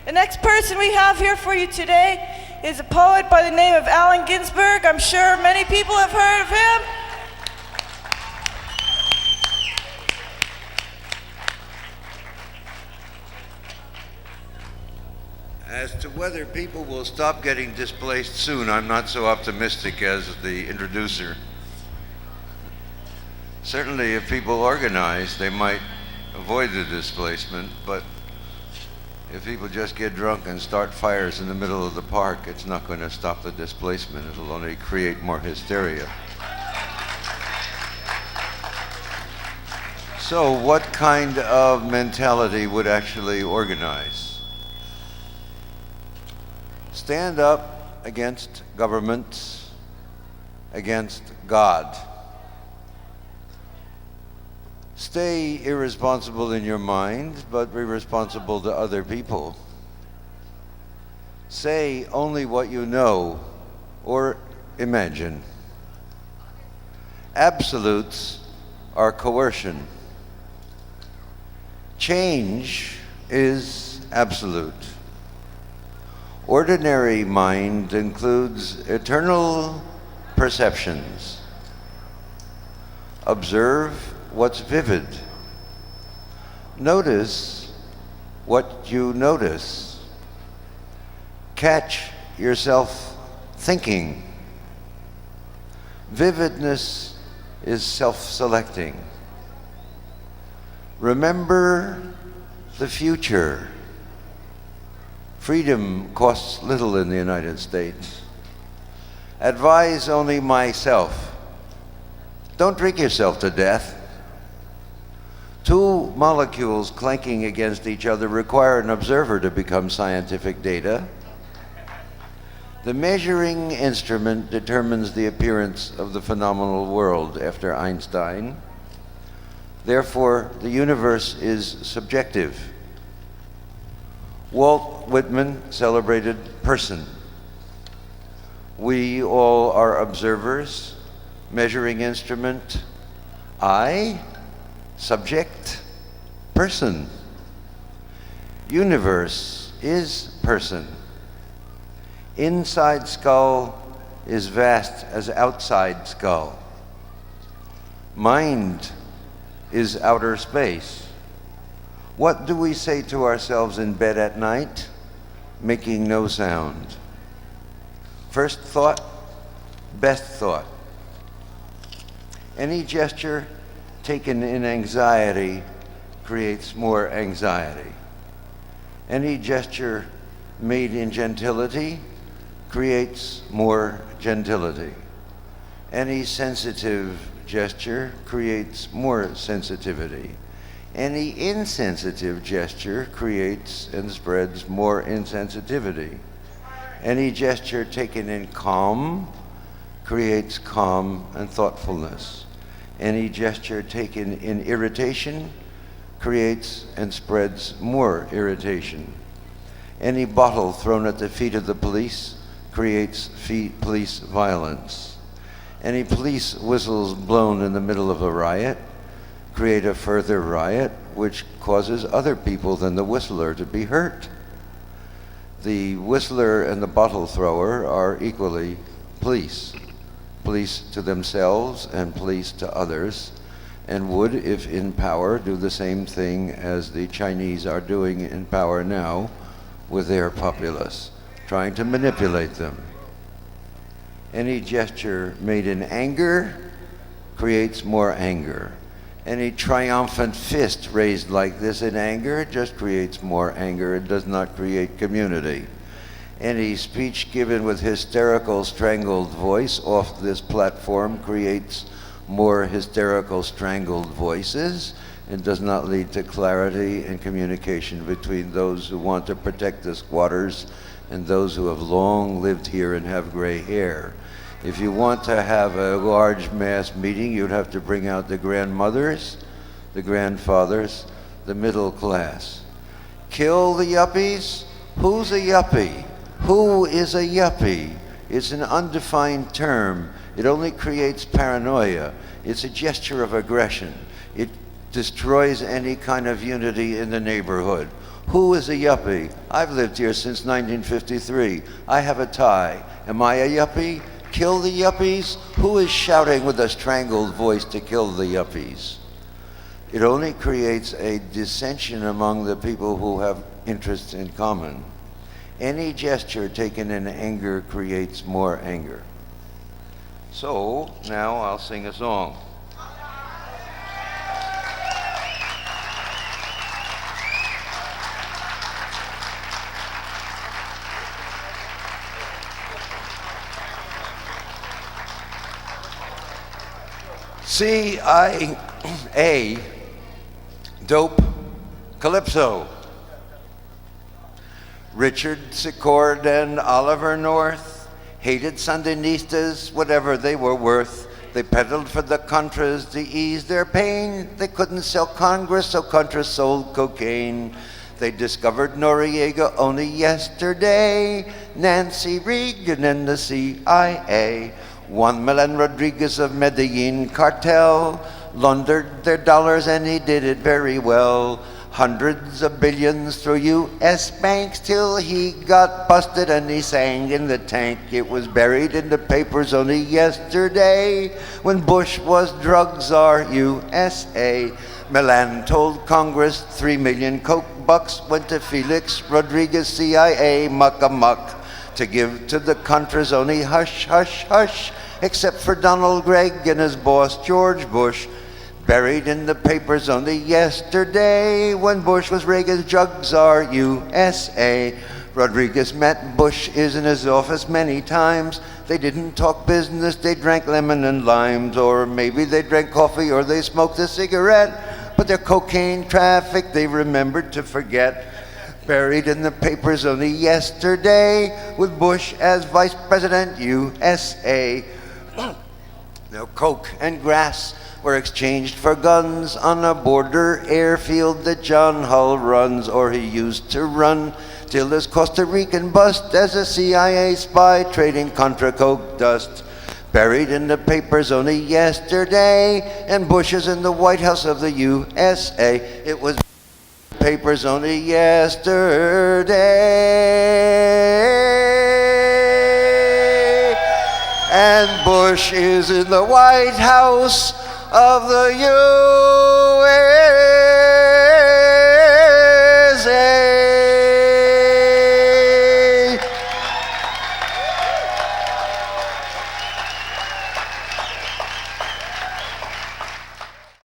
The next person we have here for you today is a poet by the name of Allen Ginsberg. I'm sure many people have heard of him. As to whether people will stop getting displaced soon, I'm not so optimistic as the introducer. Certainly, if people organize, they might avoid the displacement, but if people just get drunk and start fires in the middle of the park, it's not going to stop the displacement. It'll only create more hysteria. So what kind of mentality would actually organize? Stand up against governments, against God. Stay irresponsible in your mind, but be responsible to other people. Say only what you know or imagine. Absolutes are coercion. Change is absolute. Ordinary mind includes eternal perceptions. Observe what's vivid. Notice what you notice. Catch yourself thinking. Vividness is self-selecting. Remember the future. Freedom costs little in the United States. Advise only myself. Don't drink yourself to death. Two molecules clanking against each other require an observer to become scientific data. The measuring instrument determines the appearance of the phenomenal world after Einstein. Therefore, the universe is subjective. Walt Whitman celebrated person. We all are observers. Measuring instrument, I, subject, person. Universe is person. Inside skull is vast as outside skull. Mind is outer space. What do we say to ourselves in bed at night? Making no sound. First thought, best thought. Any gesture taken in anxiety creates more anxiety. Any gesture made in gentility creates more gentility. Any sensitive gesture creates more sensitivity. Any insensitive gesture creates and spreads more insensitivity. Any gesture taken in calm creates calm and thoughtfulness. Any gesture taken in irritation creates and spreads more irritation. Any bottle thrown at the feet of the police creates police violence. Any police whistles blown in the middle of a riot create a further riot, which causes other people than the whistler to be hurt. The whistler and the bottle thrower are equally police. Police to themselves and police to others, and would, if in power, do the same thing as the Chinese are doing in power now with their populace, trying to manipulate them. Any gesture made in anger creates more anger. Any triumphant fist raised like this in anger just creates more anger. It does not create community. Any speech given with hysterical, strangled voice off this platform creates more hysterical, strangled voices and does not lead to clarity and communication between those who want to protect the squatters and those who have long lived here and have gray hair. If you want to have a large mass meeting, you'd have to bring out the grandmothers, the grandfathers, the middle class. Kill the yuppies? Who's a yuppie? Who is a yuppie? It's an undefined term. It only creates paranoia. It's a gesture of aggression. It destroys any kind of unity in the neighborhood. Who is a yuppie? I've lived here since 1953. I have a tie. Am I a yuppie? Kill the yuppies? Who is shouting with a strangled voice to kill the yuppies? It only creates a dissension among the people who have interests in common. Any gesture taken in anger creates more anger. So now I'll sing a song. C.I.A. Dope Calypso. Richard Secord and Oliver North hated Sandinistas, whatever they were worth. They peddled for the Contras to ease their pain. They couldn't sell Congress, so Contras sold cocaine. They discovered Noriega only yesterday. Nancy Reagan and the CIA. Juan Milan Rodriguez of Medellin cartel laundered their dollars, and he did it very well. Hundreds of billions through U.S. banks till he got busted and he sank in the tank. It was buried in the papers only yesterday when Bush was drug czar USA. Milan told Congress 3 million coke bucks went to Felix Rodriguez, CIA, muck-a-muck. To give to the Contras only hush, hush, hush, except for Donald Gregg and his boss George Bush. Buried in the papers only yesterday when Bush was Reagan's drug czar USA. Rodriguez met Bush is in his office many times. They didn't talk business, they drank lemon and limes, or maybe they drank coffee or they smoked a cigarette. But their cocaine traffic they remembered to forget. Buried in the papers only yesterday with Bush as Vice President USA. Now coke and grass were exchanged for guns on a border airfield that John Hull runs, or he used to run, till his Costa Rican bust as a CIA spy trading Contra coke dust. Buried in the papers only yesterday, and Bush is in the White House of the USA. It was papers only yesterday, and Bush is in the White House of the USA.